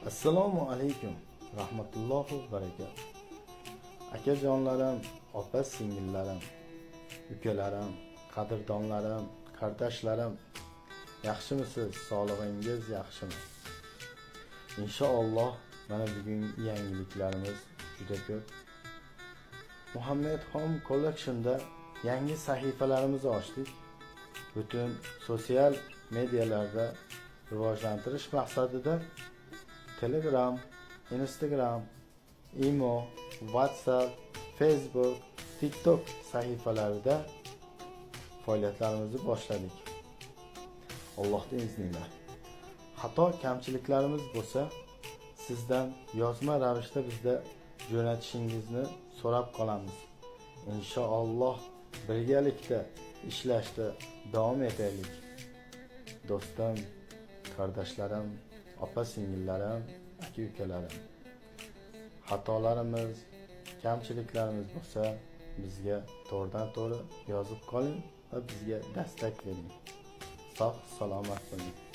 Assalomu alaykum, rahmatullohi va barakatuh. Akajonlarim, opa singillarim, ukalarim, qadrdonlarim, qardoshlarim, yaxshimisiz? Sog'lig'ingiz yaxshimi? Inshaalloh mana bugungi yangiliklarimiz juda ko'p. Muhammad Home Collection'da yangi sahifalarimizni ochdik. Butun sotsial medialarda rivojlantirish maqsadida Telegram, Instagram, Imo, WhatsApp, Facebook, TikTok sahifalarida faoliyatlarimizni boshladik. Allohning izni bilan. Xato kamchiliklarimiz bo'lsa, sizdan yozma ravishda bizda jo'natishingizni so'rab qolamiz. Inshaalloh birgalikda ishlashda davom etaylik. Do'stim, qardoshlarim, opa singillarim, aka ukalarim. Xatolarimiz, kamchiliklarimiz bo'lsa, bizga to'g'ridan-to'g'ri yozib qoling va bizga destek bering. Sog' salomat bo'ling.